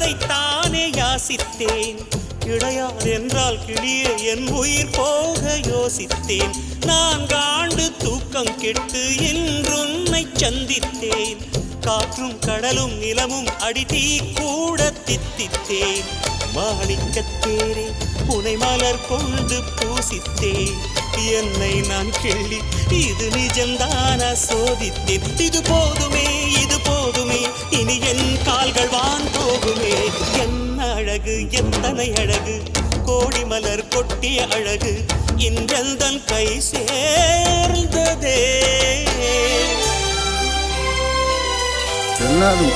அதைத்தானே யாசித்தேன். கிடையாது என்றால் கிளியே என் உயிர் போக யோசித்தேன். 4 ஆண்டு தூக்கம் கெட்டு இன்றுன்னை சந்தித்தேன். காற்றும் கடலும் நிலமும் அடித்தீ கூட தித்தித்தேன். மாணிக்கத்தேரே புனை மலர் கொண்டு பூசித்தேன். என்னை நான் கிள்ளி இது நிஜம்தான சோதித்தேன். இது போதுமே இது போதுமே இனி என் கால்கள் வான் போகுமே. என்ன அழகு எத்தனை அழகு கோடி மலர் கொட்டிய அழகு இன்றெல்தன் கை சேர்ந்ததே. எல்லாரும்